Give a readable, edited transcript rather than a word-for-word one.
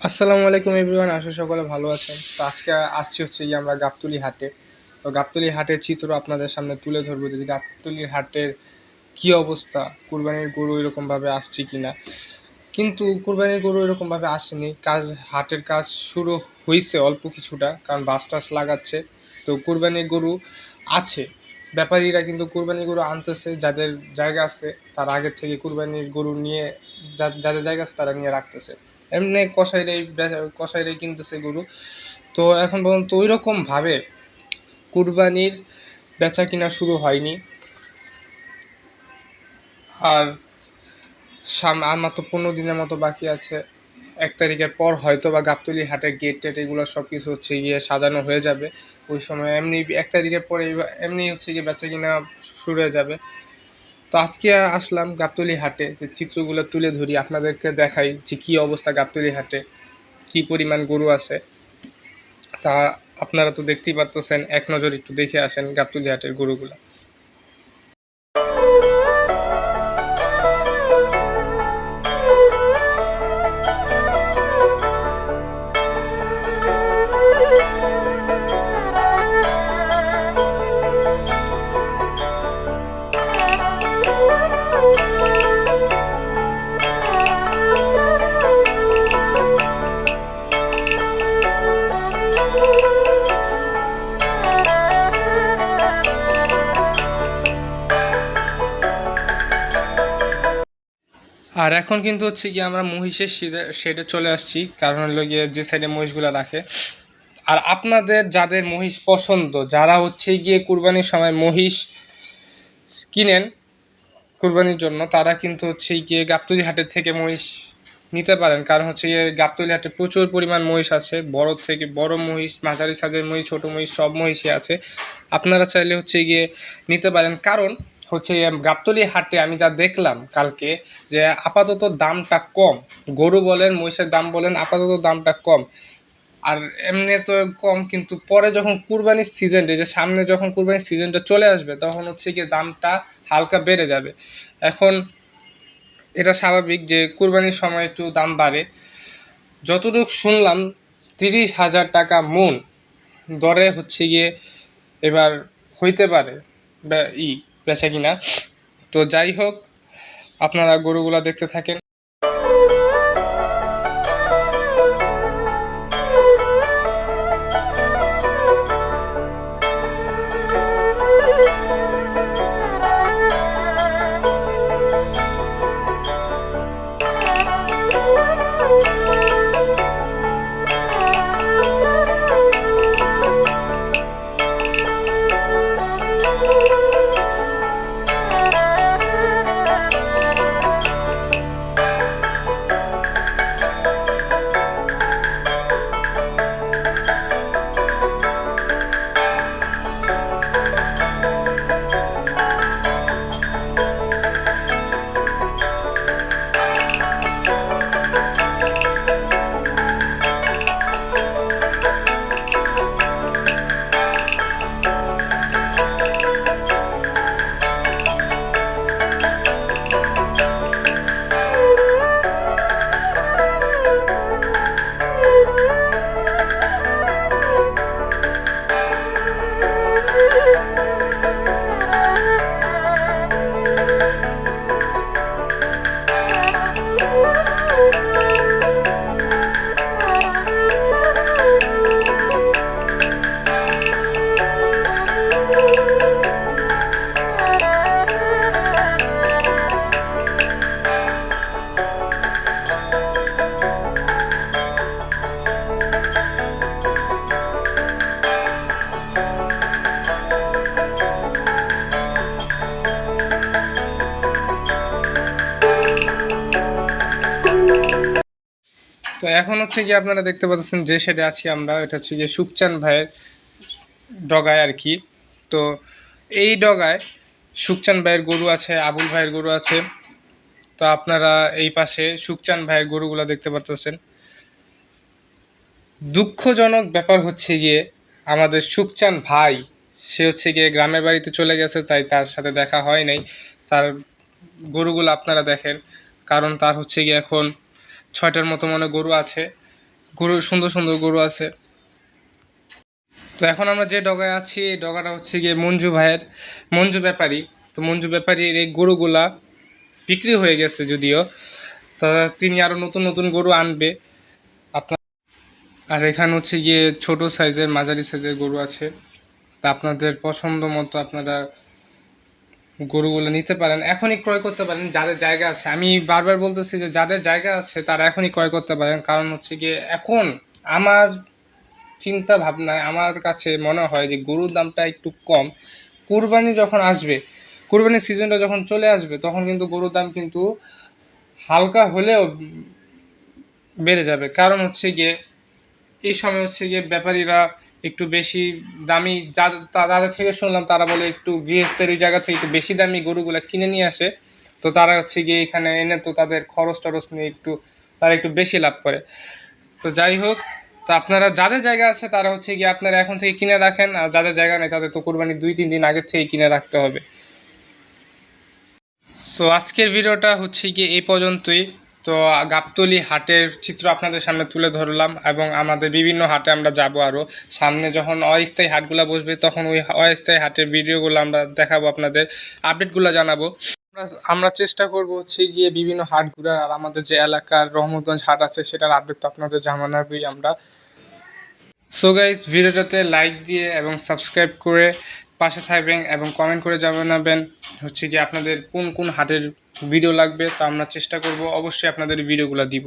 আসসালামু আলাইকুম এভরিওয়ান, আশা সকলে ভালো আছেন। তো আজকে আসছি হচ্ছে গিয়ে আমরা গাবতলী হাটে। তো গাবতলী হাটের চিত্র আপনাদের সামনে তুলে ধরবো যে গাবতলী হাটের কি অবস্থা, কুরবানির গরু এরকমভাবে আসছে কিনা। কিন্তু কুরবানির গরু এরকমভাবে আসেনি, হাটের কাজ শুরু হয়েছে অল্প কিছুটা, কারণ বাস টাস লাগাচ্ছে। তো কুরবানির গরু আছে, ব্যাপারীরা কিন্তু কুরবানির গরু আনতেছে, যাদের জায়গা আছে তার আগের থেকে কুরবানির গরু নিয়ে, যাদের জায়গা আছে তারা নিয়ে রাখতেছে। এমনি কসাইরাই কিনতেছে গরু। তো এখন পর্যন্ত ওই রকমভাবে কুরবানির বেচা কিনা শুরু হয়নি। আর আর মাত্র 15 দিনের মতো বাকি আছে। 1 তারিখের পর হয়তো বা গাবতলী হাটের গেট টেট এগুলো সব কিছু হচ্ছে গিয়ে সাজানো হয়ে যাবে। ওই সময় এমনি 1 তারিখের পরে এমনি হচ্ছে গিয়ে বেচা কিনা শুরু হয়ে যাবে। তো আজকে আসলাম গাবতলী হাটে, যে চিত্রগুলো তুলে ধরি, আপনাদেরকে দেখাই যে কী অবস্থা গাবতলী হাটে, কী পরিমাণ গরু আছে। তা আপনারা তো দেখতেই পারতেছেন, এক নজর একটু দেখে আসেন গাবতলী হাটের গরুগুলা। আর এখন কিন্তু হচ্ছে গিয়ে আমরা মহিষের শেডে চলে আসছি, কারণ হলো গিয়ে যে সাইডে মহিষগুলো রাখে। আর আপনাদের যাদের মহিষ পছন্দ, যারা হচ্ছে গিয়ে কুরবানির সময় মহিষ কিনেন কুরবানির জন্য, তারা কিন্তু হচ্ছে গিয়ে গাবতলী হাটের থেকে মহিষ নিতে পারেন। কারণ হচ্ছে গিয়ে গাবতলী হাটে প্রচুর পরিমাণ মহিষ আছে, বড় থেকে বড় মহিষ, মাঝারি সাইজের মহিষ, ছোটো মহিষ, সব মহিষই আছে। আপনারা চাইলে হচ্ছে গিয়ে নিতে পারেন। কারণ হচ্ছে গাবতলী হাটে আমি যা দেখলাম কালকে, যে আপাতত দামটা কম। গরু বলেন, মহিষের দাম বলেন, আপাতত দামটা কম। আর এমনি তো কম, কিন্তু পরে যখন কুরবানির সিজনটা, যে সামনে যখন কুরবানির সিজনটা চলে আসবে, তখন হচ্ছে গিয়ে দামটা হালকা বেড়ে যাবে। এখন এটা স্বাভাবিক যে কুরবানির সময় একটু দাম বাড়ে। যতটুকু শুনলাম 30,000 টাকা মন দরে হচ্ছে গিয়ে এবার হইতে পারে বেচা কিনা। তো যাই হোক, আপনারা গরুগুলা দেখতে থাকেন। তো এখন হচ্ছে গিয়ে আপনারা দেখতে পাচ্ছেন যে শেডে আছি আমরা, এটা হচ্ছে গিয়ে সুখচান ভাইয়ের ডগায় আর কি। তো এই ডগায় সুখচান ভাইয়ের গরু আছে, আবুল ভাইয়ের গরু আছে। তো আপনারা এই পাশে সুখচান ভাইয়ের গরুগুলো দেখতে পাচ্ছেন। দুঃখজনক ব্যাপার হচ্ছে গিয়ে, আমাদের সুখচান ভাই, সে হচ্ছে গিয়ে গ্রামের বাড়িতে চলে গেছে, তাই তার সাথে দেখা হয় নাই। তার গরুগুলো আপনারা দেখেন, কারণ তার হচ্ছে গিয়ে এখন 6টার মতো মনে গরু আছে। গরু, সুন্দর সুন্দর গরু আছে। তো এখন আমরা যে ডগায় আছি এই ডগাটা হচ্ছে গিয়ে মঞ্জু ব্যাপারী। তো মঞ্জু ব্যাপারীর এই গরুগুলা বিক্রি হয়ে গেছে যদিও, তো তিনি আরও নতুন নতুন গরু আনবে আপনার। আর এখানে হচ্ছে গিয়ে ছোট সাইজের মাঝারি সাইজের গরু আছে, তা আপনাদের পছন্দ মতো আপনারা গরুগুলো নিতে পারেন, এখনই ক্রয় করতে পারেন যাদের জায়গা আছে। আমি বারবার বলতেছি যে যাদের জায়গা আছে তারা এখনই ক্রয় করতে পারেন, কারণ হচ্ছে গিয়ে এখন আমার চিন্তা ভাবনায় আমার কাছে মনে হয় যে গরুর দামটা একটু কম। কুরবানি যখন আসবে, কুরবানির সিজনটা যখন চলে আসবে, তখন কিন্তু গরুর দাম কিন্তু হালকা হলেও বেড়ে যাবে। কারণ হচ্ছে গিয়ে এই সময় হচ্ছে গিয়ে ব্যাপারীরা একটু বেশি দামি, তাদের থেকে শুনলাম তারা বলে একটু গৃহস্থের ওই জায়গা থেকে একটু বেশি দামি গরুগুলো কিনে নিয়ে আসে। তো তারা হচ্ছে গিয়ে এখানে এনে তো তাদের খরচ টরচ নিয়ে একটু তারা একটু বেশি লাভ করে। তো যাই হোক, তো আপনারা যাদের জায়গা আছে তারা হচ্ছে গিয়ে আপনারা এখন থেকে কিনে রাখেন, আর যাদের জায়গা নেই তাদের তো কোরবানির 2-3 দিন আগের থেকে কিনে রাখতে হবে। সো আজকের ভিডিওটা হচ্ছে গিয়ে এই পর্যন্তই। তো গাবতলী হাটের চিত্র আপনাদের সামনে তুলে ধরলাম, এবং আমাদের বিভিন্ন হাটে আমরা যাব আরও সামনে, যখন অস্থায়ী হাটগুলো বসবে তখন ওই অস্থায়ী হাটের ভিডিওগুলো আমরা দেখাবো, আপনাদের আপডেটগুলো জানাবো। আমরা চেষ্টা করব হচ্ছে গিয়ে বিভিন্ন হাট ঘুরার, আর আমাদের যে এলাকার রহমতগঞ্জ হাট আছে সেটার আপডেট তো আপনাদের জানাবোই আমরা। সো গাইস, ভিডিওটাতে লাইক দিয়ে এবং সাবস্ক্রাইব করে পাশে থাকবেন, এবং কমেন্ট করে জানাবেন হচ্ছে কি আপনাদের কোন কোন হাটের ভিডিও লাগবে। তো আমরা চেষ্টা করব অবশ্যই আপনাদের ভিডিওগুলো দিব।